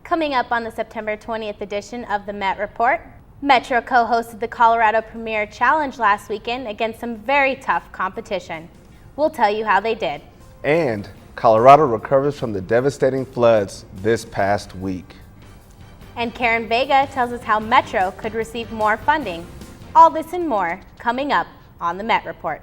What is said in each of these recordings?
Coming up on the September 20th edition of the Met Report, Metro co-hosted the Colorado Premier Challenge last weekend against some very tough competition. We'll tell you how they did. And Colorado recovers from the devastating floods this past week. And Karen Vega tells us how Metro could receive more funding. All this and more coming up on the Met Report.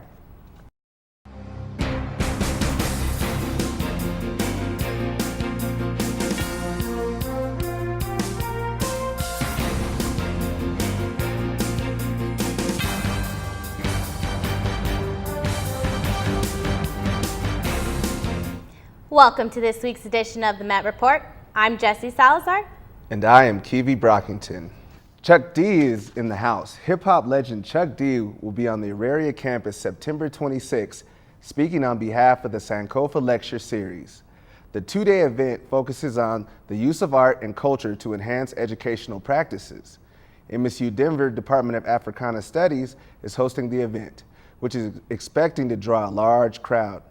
Welcome to this week's edition of the Met Report. I'm Jessie Salazar. And I am Keve Brockinton. Chuck D is in the house. Hip-hop legend Chuck D will be on the Auraria campus September 26, speaking on behalf of the Sankofa Lecture Series. The two-day event focuses on the use of art and culture to enhance educational practices. MSU Denver Department of Africana Studies is hosting the event, which is expecting to draw a large crowd.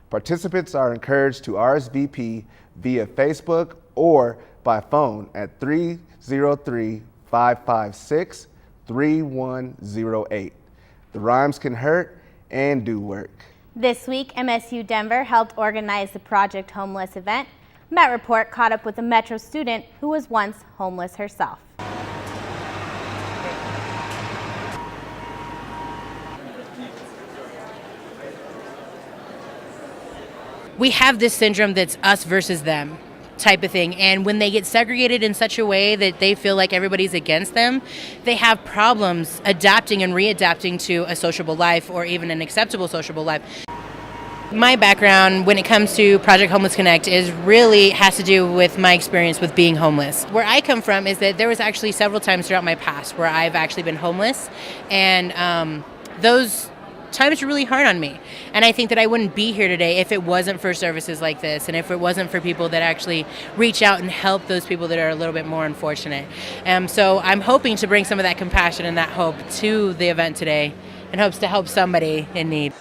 Participants are encouraged to RSVP via Facebook or by phone at 303-556-3108. The rhymes can hurt and do work. This week, MSU Denver helped organize the Project Homeless event. Met Report caught up with a Metro student who was once homeless herself. We have this syndrome that's us versus them type of thing, and when they get segregated in such a way that they feel like everybody's against them, they have problems adapting and readapting to a sociable life or even an acceptable sociable life. My background when it comes to Project Homeless Connect has to do with my experience with being homeless. Where I come from is that there was actually several times throughout my past where I've actually been homeless, and those times are really hard on me. And I think that I wouldn't be here today if it wasn't for services like this, and if it wasn't for people that actually reach out and help those people that are a little bit more unfortunate. So I'm hoping to bring some of that compassion and that hope to the event today, in hopes to help somebody in need.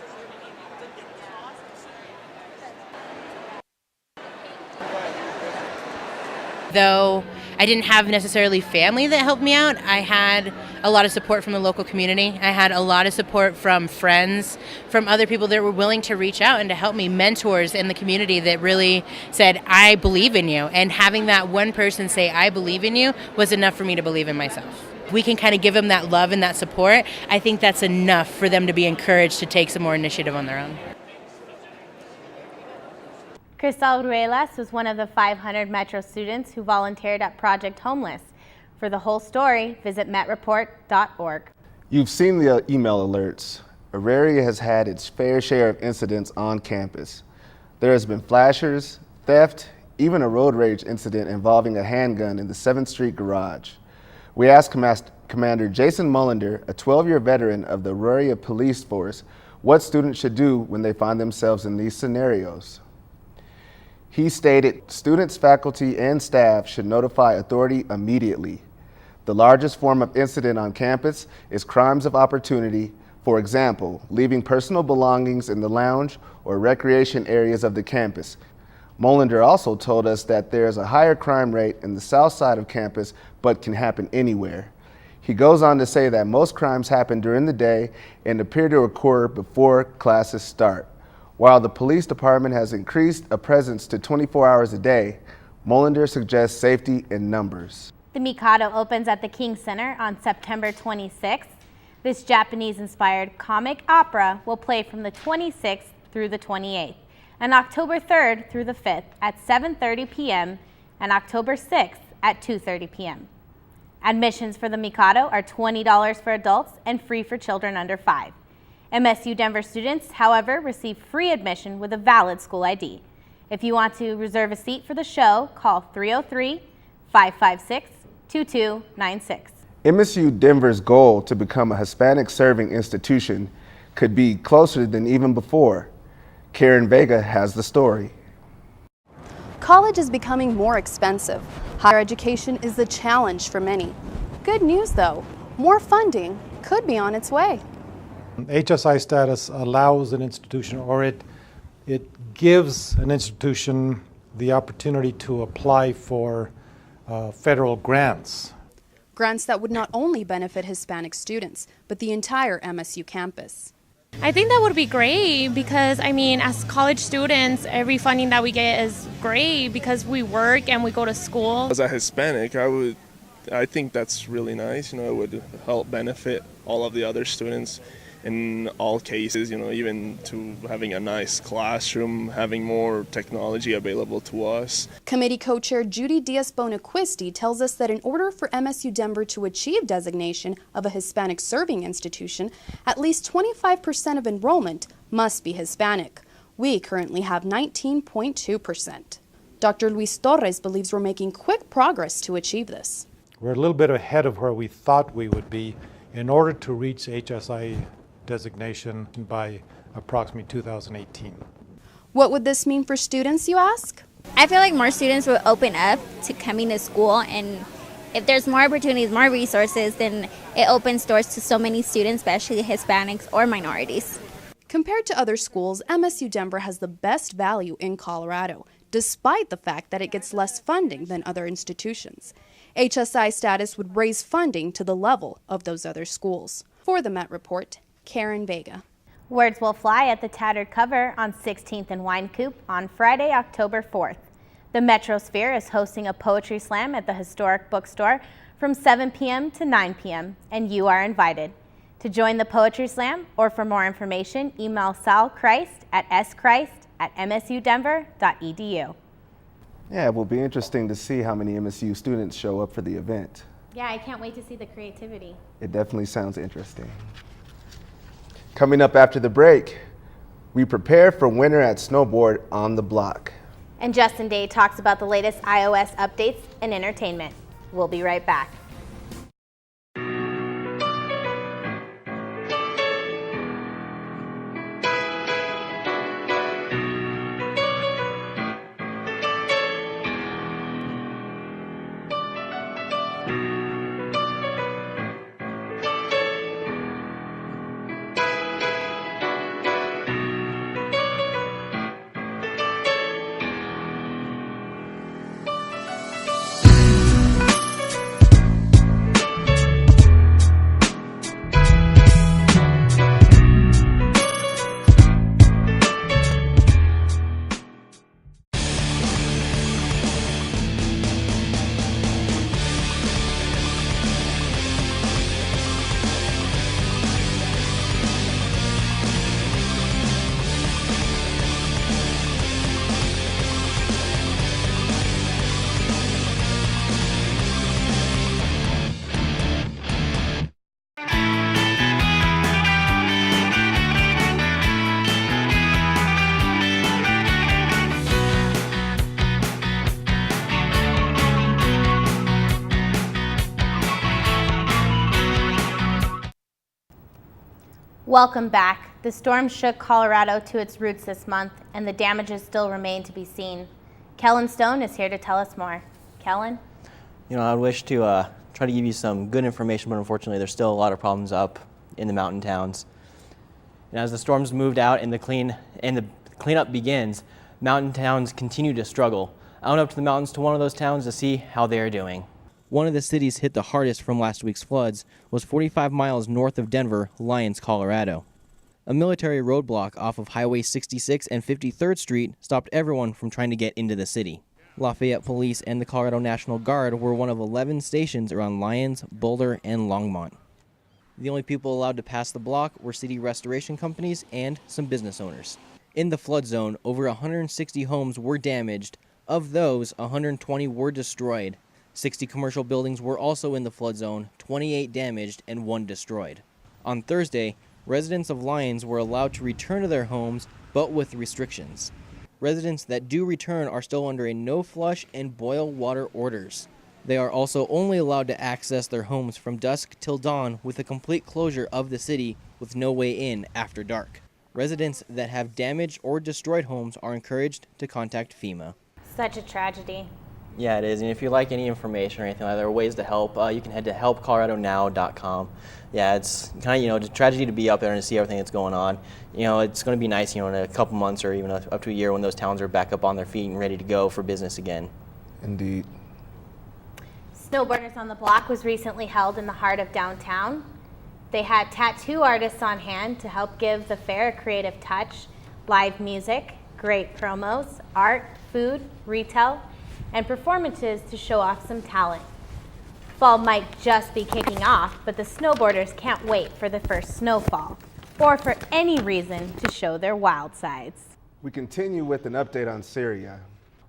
Though I didn't have necessarily family that helped me out, I had a lot of support from the local community. I had a lot of support from friends, from other people that were willing to reach out and to help me, mentors in the community that really said, I believe in you. And having that one person say, I believe in you, was enough for me to believe in myself. We can kind of give them that love and that support. I think that's enough for them to be encouraged to take some more initiative on their own. Cristal Ruelas was one of the 500 Metro students who volunteered at Project Homeless. For the whole story, visit metreport.org. You've seen the email alerts. Auraria has had its fair share of incidents on campus. There has been flashers, theft, even a road rage incident involving a handgun in the 7th Street garage. We asked Commander Jason Mullender, a 12-year veteran of the Auraria Police Force, what students should do when they find themselves in these scenarios. He stated, students, faculty, and staff should notify authority immediately. The largest form of incident on campus is crimes of opportunity, for example, leaving personal belongings in the lounge or recreation areas of the campus. Molander also told us that there is a higher crime rate in the south side of campus, but can happen anywhere. He goes on to say that most crimes happen during the day and appear to occur before classes start. While the police department has increased a presence to 24 hours a day, Molander suggests safety in numbers. The Mikado opens at the King Center on September 26th. This Japanese-inspired comic opera will play from the 26th through the 28th, and October 3rd through the 5th at 7:30 p.m. and October 6th at 2:30 p.m. Admissions for the Mikado are $20 for adults and free for children under 5. MSU Denver students, however, receive free admission with a valid school ID. If you want to reserve a seat for the show, call 303-556-2296. MSU Denver's goal to become a Hispanic serving institution could be closer than even before. Karen Vega has the story. College is becoming more expensive. Higher education is the challenge for many. Good news though, more funding could be on its way. HSI status allows an institution, or it gives an institution the opportunity to apply for federal grants. Grants that would not only benefit Hispanic students, but the entire MSU campus. I think that would be great because, I mean, as college students, every funding that we get is great because we work and we go to school. As a Hispanic, I think that's really nice. It would help benefit all of the other students in all cases, even to having a nice classroom, having more technology available to us. Committee co-chair Judy Diaz-Bonaquisti tells us that in order for MSU Denver to achieve designation of a Hispanic serving institution, at least 25% of enrollment must be Hispanic. We currently have 19.2%. Dr. Luis Torres believes we're making quick progress to achieve this. We're a little bit ahead of where we thought we would be in order to reach HSI designation by approximately 2018. What would this mean for students, you ask? I feel like more students will open up to coming to school, and if there's more opportunities, more resources, then it opens doors to so many students, especially Hispanics or minorities. Compared to other schools, MSU Denver has the best value in Colorado, despite the fact that it gets less funding than other institutions. HSI status would raise funding to the level of those other schools. For the Met Report, Karen Vega. Words will fly at the Tattered Cover on 16th and Wine Coop on Friday, October 4th. The Metrosphere is hosting a poetry slam at the historic bookstore from 7 p.m. to 9 p.m., and you are invited. To join the poetry slam or for more information, email Sal Christ at schrist@msudenver.edu. Yeah, it will be interesting to see how many MSU students show up for the event. Yeah, I can't wait to see the creativity. It definitely sounds interesting. Coming up after the break, we prepare for winter at Snowboard on the Block. And Justin Day talks about the latest iOS updates and entertainment. We'll be right back. Welcome back. The storm shook Colorado to its roots this month, and the damages still remain to be seen. Kellen Stone is here to tell us more. Kellen? I wish to try to give you some good information, but unfortunately there's still a lot of problems up in the mountain towns. And as the storms moved out and the cleanup begins, mountain towns continue to struggle. I went up to the mountains to one of those towns to see how they're doing. One of the cities hit the hardest from last week's floods was 45 miles north of Denver, Lyons, Colorado. A military roadblock off of Highway 66 and 53rd Street stopped everyone from trying to get into the city. Lafayette Police and the Colorado National Guard were one of 11 stations around Lyons, Boulder, and Longmont. The only people allowed to pass the block were city restoration companies and some business owners. In the flood zone, over 160 homes were damaged. Of those, 120 were destroyed. 60 commercial buildings were also in the flood zone, 28 damaged, and 1 destroyed. On Thursday, residents of Lyons were allowed to return to their homes, but with restrictions. Residents that do return are still under a no-flush and boil water orders. They are also only allowed to access their homes from dusk till dawn with a complete closure of the city with no way in after dark. Residents that have damaged or destroyed homes are encouraged to contact FEMA. Such a tragedy. Yeah, it is. And if you like any information or anything like that, there are ways to help. You can head to helpcoloradonow.com. Yeah, it's kind of, a tragedy to be up there and to see everything that's going on. It's going to be nice, in a couple months or even up to a year when those towns are back up on their feet and ready to go for business again. Indeed. Snowboarders on the Block was recently held in the heart of downtown. They had tattoo artists on hand to help give the fair a creative touch, live music, great promos, art, food, retail, and performances to show off some talent. Fall might just be kicking off, but the snowboarders can't wait for the first snowfall, or for any reason to show their wild sides. We continue with an update on Syria.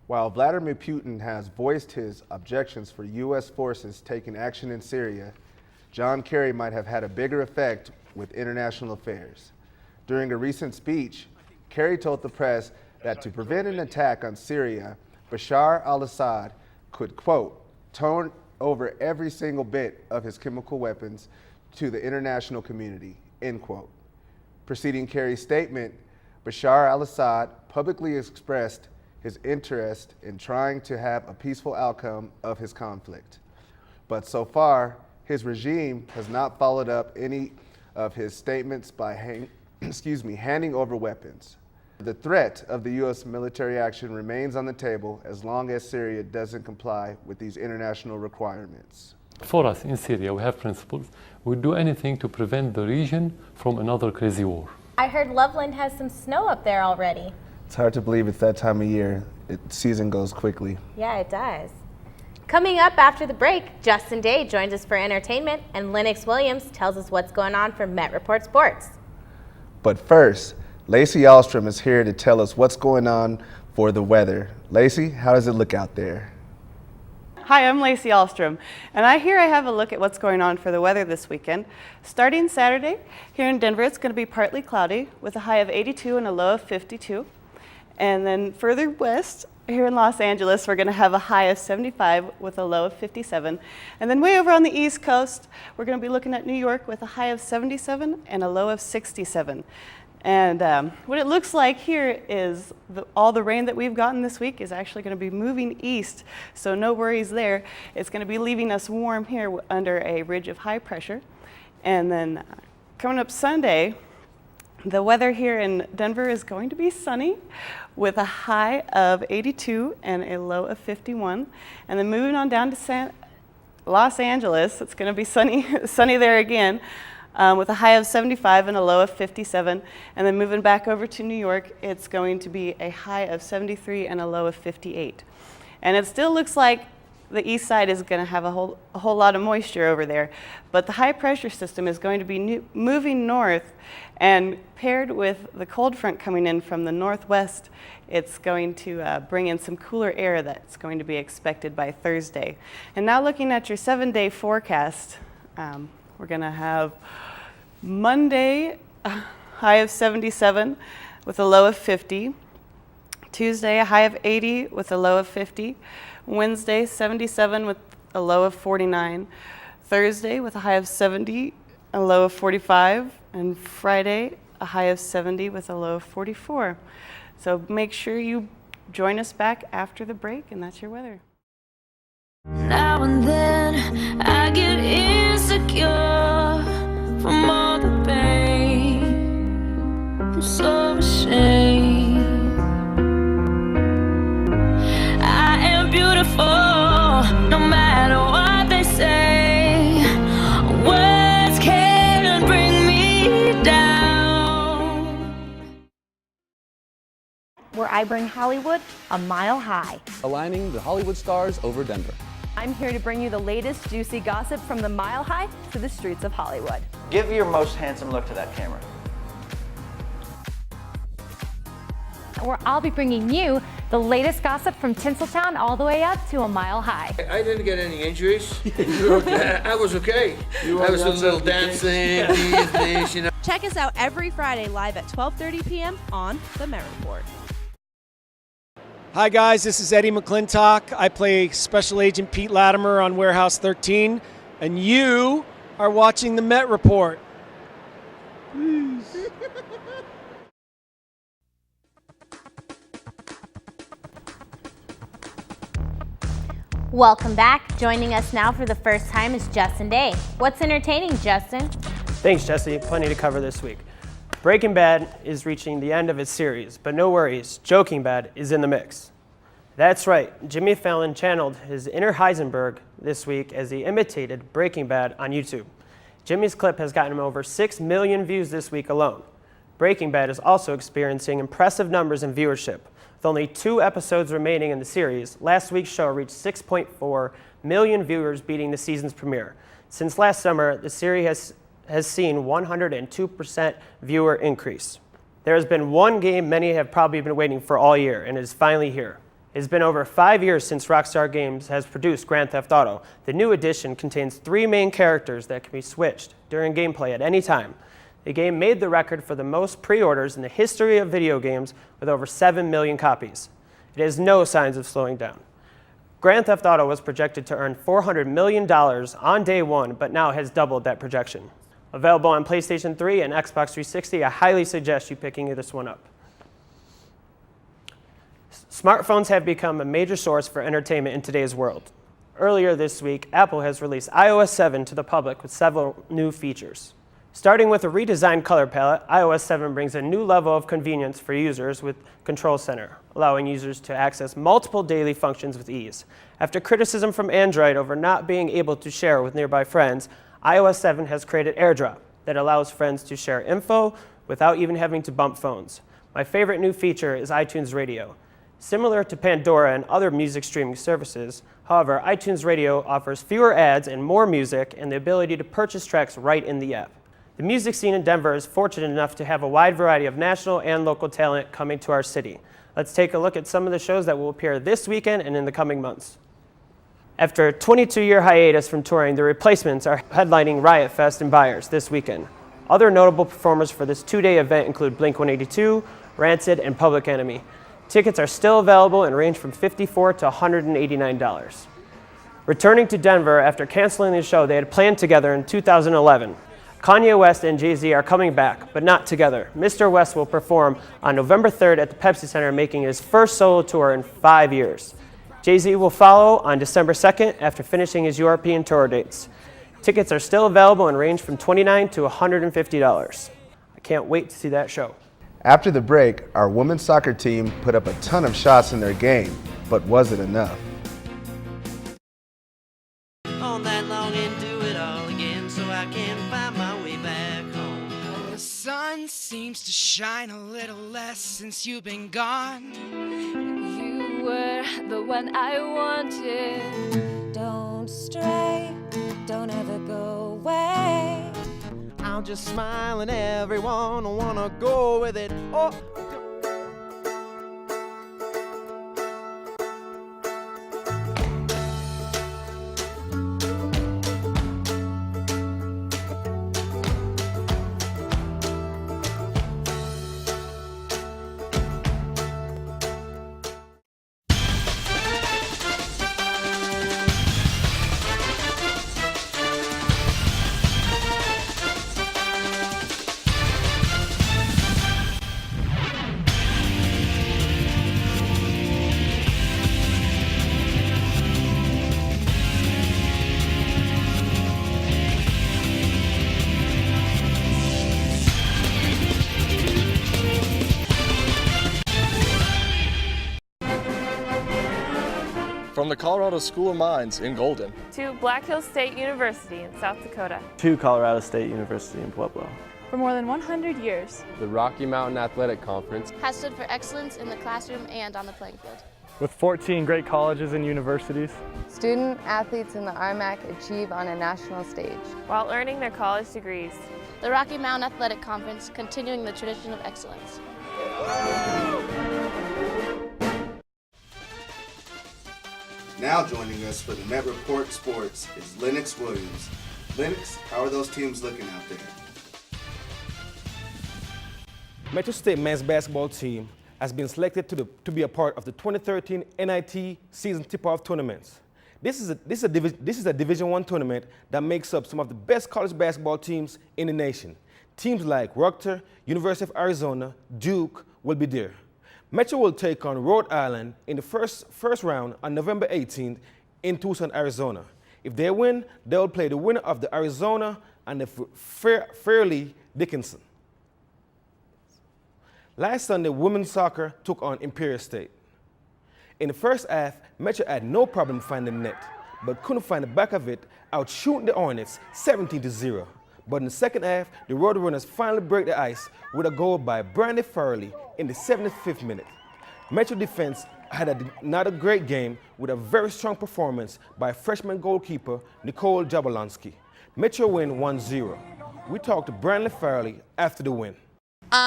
While Vladimir Putin has voiced his objections for U.S. forces taking action in Syria, John Kerry might have had a bigger effect with international affairs. During a recent speech, Kerry told the press that to prevent an attack on Syria, Bashar al-Assad could, quote, turn over every single bit of his chemical weapons to the international community, end quote. Preceding Kerry's statement, Bashar al-Assad publicly expressed his interest in trying to have a peaceful outcome of his conflict. But so far, his regime has not followed up any of his statements by handing over weapons. The threat of the U.S. military action remains on the table as long as Syria doesn't comply with these international requirements. For us in Syria, we have principles. We do anything to prevent the region from another crazy war. I heard Loveland has some snow up there already. It's hard to believe it's that time of year. Season goes quickly. Yeah, it does. Coming up after the break, Justin Day joins us for entertainment, and Lennox Williams tells us what's going on for Met Report Sports. But first, Lacie Alstrom is here to tell us what's going on for the weather. Lacie, how does it look out there? Hi, I'm Lacie Alstrom, and I have a look at what's going on for the weather this weekend. Starting Saturday, here in Denver, it's going to be partly cloudy with a high of 82 and a low of 52. And then further west, here in Los Angeles, we're going to have a high of 75 with a low of 57. And then way over on the East Coast, we're going to be looking at New York with a high of 77 and a low of 67. And what it looks like here is all the rain that we've gotten this week is actually going to be moving east, so no worries there. It's going to be leaving us warm here under a ridge of high pressure. And then coming up Sunday, the weather here in Denver is going to be sunny with a high of 82 and a low of 51. And then moving on down to Los Angeles, it's going to be sunny there again with a high of 75 and a low of 57. And then moving back over to New York, it's going to be a high of 73 and a low of 58. And it still looks like the east side is going to have a whole lot of moisture over there, but the high pressure system is going to be moving north, and paired with the cold front coming in from the northwest, it's going to bring in some cooler air that's going to be expected by Thursday. And now looking at your 7-day forecast, we're going to have Monday a high of 77 with a low of 50, Tuesday a high of 80 with a low of 50, Wednesday, 77 with a low of 49. Thursday with a high of 70, a low of 45. And Friday, a high of 70 with a low of 44. So make sure you join us back after the break, and that's your weather. Now and then I get insecure from all the pain. I'm so ashamed. Beautiful, no matter what they say. Words can't bring me down. Where I bring Hollywood a mile high. Aligning the Hollywood stars over Denver. I'm here to bring you the latest juicy gossip from the mile high to the streets of Hollywood. Give your most handsome look to that camera. Where I'll be bringing you the latest gossip from Tinseltown all the way up to a mile high. I didn't get any injuries. I was okay. I was a little dancing, these, you know. Check us out every Friday live at 12:30 p.m. on The Met Report. Hi guys, this is Eddie McClintock. I play Special Agent Pete Latimer on Warehouse 13, and you are watching The Met Report. Peace. Welcome back. Joining us now for the first time is Justin Day. What's entertaining, Justin? Thanks, Jesse. Plenty to cover this week. Breaking Bad is reaching the end of its series, but no worries, Joking Bad is in the mix. That's right. Jimmy Fallon channeled his inner Heisenberg this week as he imitated Breaking Bad on YouTube. Jimmy's clip has gotten him over 6 million views this week alone. Breaking Bad is also experiencing impressive numbers in viewership. With only 2 episodes remaining in the series, last week's show reached 6.4 million viewers, beating the season's premiere. Since last summer, the series has seen 102% viewer increase. There has been one game many have probably been waiting for all year, and it is finally here. It has been over 5 years since Rockstar Games has produced Grand Theft Auto. The new edition contains 3 main characters that can be switched during gameplay at any time. The game made the record for the most pre-orders in the history of video games with over 7 million copies. It has no signs of slowing down. Grand Theft Auto was projected to earn $400 million on day one, but now has doubled that projection. Available on PlayStation 3 and Xbox 360, I highly suggest you picking this one up. Smartphones have become a major source for entertainment in today's world. Earlier this week, Apple has released iOS 7 to the public with several new features. Starting with a redesigned color palette, iOS 7 brings a new level of convenience for users with Control Center, allowing users to access multiple daily functions with ease. After criticism from Android over not being able to share with nearby friends, iOS 7 has created AirDrop that allows friends to share info without even having to bump phones. My favorite new feature is iTunes Radio. Similar to Pandora and other music streaming services, however, iTunes Radio offers fewer ads and more music and the ability to purchase tracks right in the app. The music scene in Denver is fortunate enough to have a wide variety of national and local talent coming to our city. Let's take a look at some of the shows that will appear this weekend and in the coming months. After a 22-year hiatus from touring, the Replacements are headlining Riot Fest in Byers this weekend. Other notable performers for this 2-day event include Blink-182, Rancid, and Public Enemy. Tickets are still available and range from $54 to $189. Returning to Denver after canceling the show they had planned together in 2011, Kanye West and Jay-Z are coming back, but not together. Mr. West will perform on November 3rd at the Pepsi Center, making his first solo tour in 5 years. Jay-Z will follow on December 2nd after finishing his European tour dates. Tickets are still available and range from $29 to $150. I can't wait to see that show. After the break, our women's soccer team put up a ton of shots in their game, but was it enough? All that long and do it all again so I can find my way back home. The sun seems to shine a little less since you've been gone. You were the one I wanted. Don't stray, don't ever go away. I'll just smile and everyone will wanna go with it. Oh. From the Colorado School of Mines in Golden to Black Hills State University in South Dakota to Colorado State University in Pueblo. For more than 100 years, the Rocky Mountain Athletic Conference has stood for excellence in the classroom and on the playing field. With 14 great colleges and universities, student athletes in the RMAC achieve on a national stage while earning their college degrees. The Rocky Mountain Athletic Conference, continuing the tradition of excellence. Now joining us for the Met Report Sports is Lennox Williams. Lennox, how are those teams looking out there? Metro State men's basketball team has been selected to be a part of the 2013 NIT season tip-off tournaments. This is a Division I tournament that makes up some of the best college basketball teams in the nation. Teams like Rutgers, University of Arizona, Duke will be there. Metro will take on Rhode Island in the first round on November 18th in Tucson, Arizona. If they win, they will play the winner of the Arizona and the Fairleigh Dickinson. Last Sunday, women's soccer took on Imperial State. In the first half, Metro had no problem finding the net, but couldn't find the back of it, outshooting the Hornets 17-0. But in the second half, the Roadrunners finally break the ice with a goal by Brandy Farley in the 75th minute. Metro defense had another great game with a very strong performance by freshman goalkeeper Nicole Jablonski. Metro win 1-0. We talked to Brandy Farley after the win.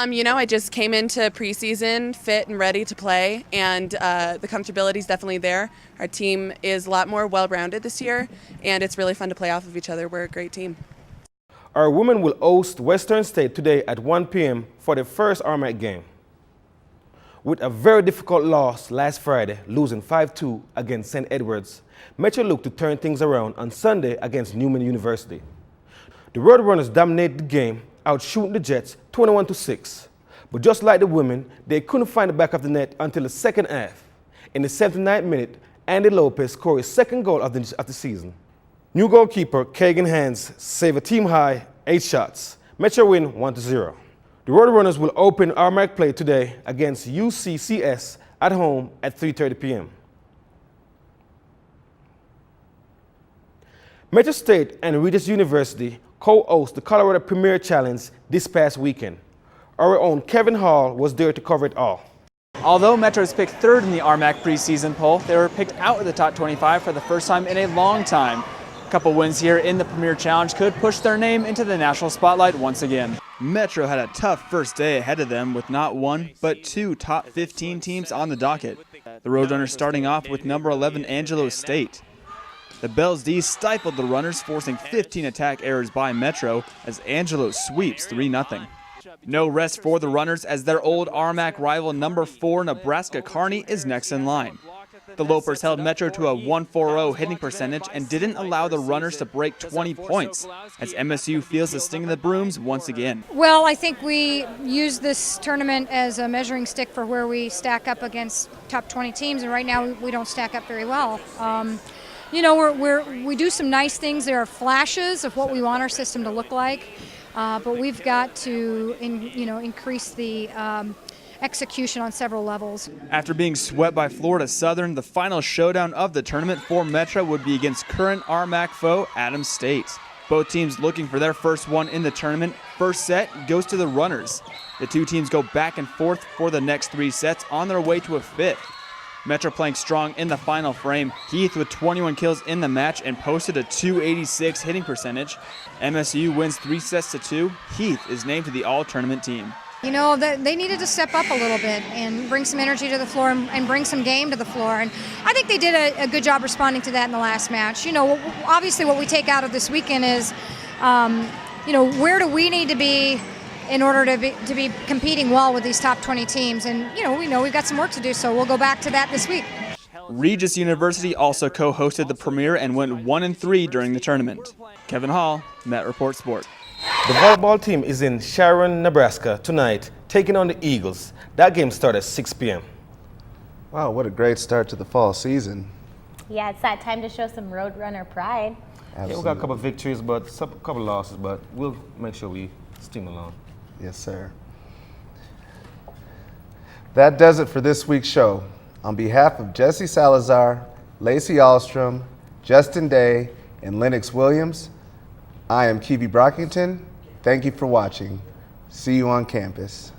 You know, I just came into preseason fit and ready to play, and the comfortability is definitely there. Our team is a lot more well-rounded this year, and it's really fun to play off of each other. We're a great team. Our women will host Western State today at 1 p.m. for their first RMAC game. With a very difficult loss last Friday, losing 5-2 against St. Edwards, Metro looked to turn things around on Sunday against Newman University. The Roadrunners dominated the game, outshooting the Jets 21-6. But just like the women, they couldn't find the back of the net until the second half. In the 79th minute, Andy Lopez scored his second goal of the season. New goalkeeper Kagan Hans saved a team-high 8 shots. Metro win 1-0. The Roadrunners will open RMAC play today against UCCS at home at 3:30 p.m. Metro State and Regis University co-host the Colorado Premier Challenge this past weekend. Our own Kevin Hall was there to cover it all. Although Metro is picked third in the RMAC preseason poll, they were picked out of the top 25 for the first time in a long time. A couple wins here in the Premier Challenge could push their name into the national spotlight once again. Metro had a tough first day ahead of them with not one, but 2 top 15 teams on the docket. The Roadrunners starting off with number 11 Angelo State. The Bells D stifled the Runners, forcing 15 attack errors by Metro as Angelo sweeps 3-0. No rest for the Runners as their old RMAC rival number 4 Nebraska Kearney is next in line. The Lopers held Metro to a 1.40 hitting percentage and didn't allow the Runners to break 20 points as MSU feels the sting of the brooms once again. Well, I think we use this tournament as a measuring stick for where we stack up against top 20 teams, and right now we don't stack up very well. You know, we do some nice things. There are flashes of what we want our system to look like, but we've got to increase the execution on several levels. After being swept by Florida Southern, the final showdown of the tournament for Metro would be against current RMAC foe Adams State. Both teams looking for their first one in the tournament. First set goes to the Runners. The two teams go back and forth for the next 3 sets on their way to a 5th. Metro playing strong in the final frame. Heath with 21 kills in the match and posted a .286 hitting percentage. MSU wins 3-2. Heath is named to the all-tournament team. You know, they needed to step up a little bit and bring some energy to the floor and bring some game to the floor. And I think they did a good job responding to that in the last match. You know, obviously what we take out of this weekend is, you know, where do we need to be in order to be competing well with these top 20 teams? And, you know, we know we've got some work to do, so we'll go back to that this week. Regis University also co-hosted the Premier and went 1-3 during the tournament. Kevin Hall, Met Report Sport. The volleyball team is in Sharon, Nebraska tonight, taking on the Eagles. That game starts at 6 p.m. Wow, what a great start to the fall season. Yeah, it's that time to show some Roadrunner pride. Yeah, we got a couple of victories, but a couple of losses, but we'll make sure we steam along. Yes, sir. That does it for this week's show. On behalf of Jesse Salazar, Lacie Alstrom, Justin Day, and Lennox Williams, I am Keve Brockinton. Thank you for watching. See you on campus.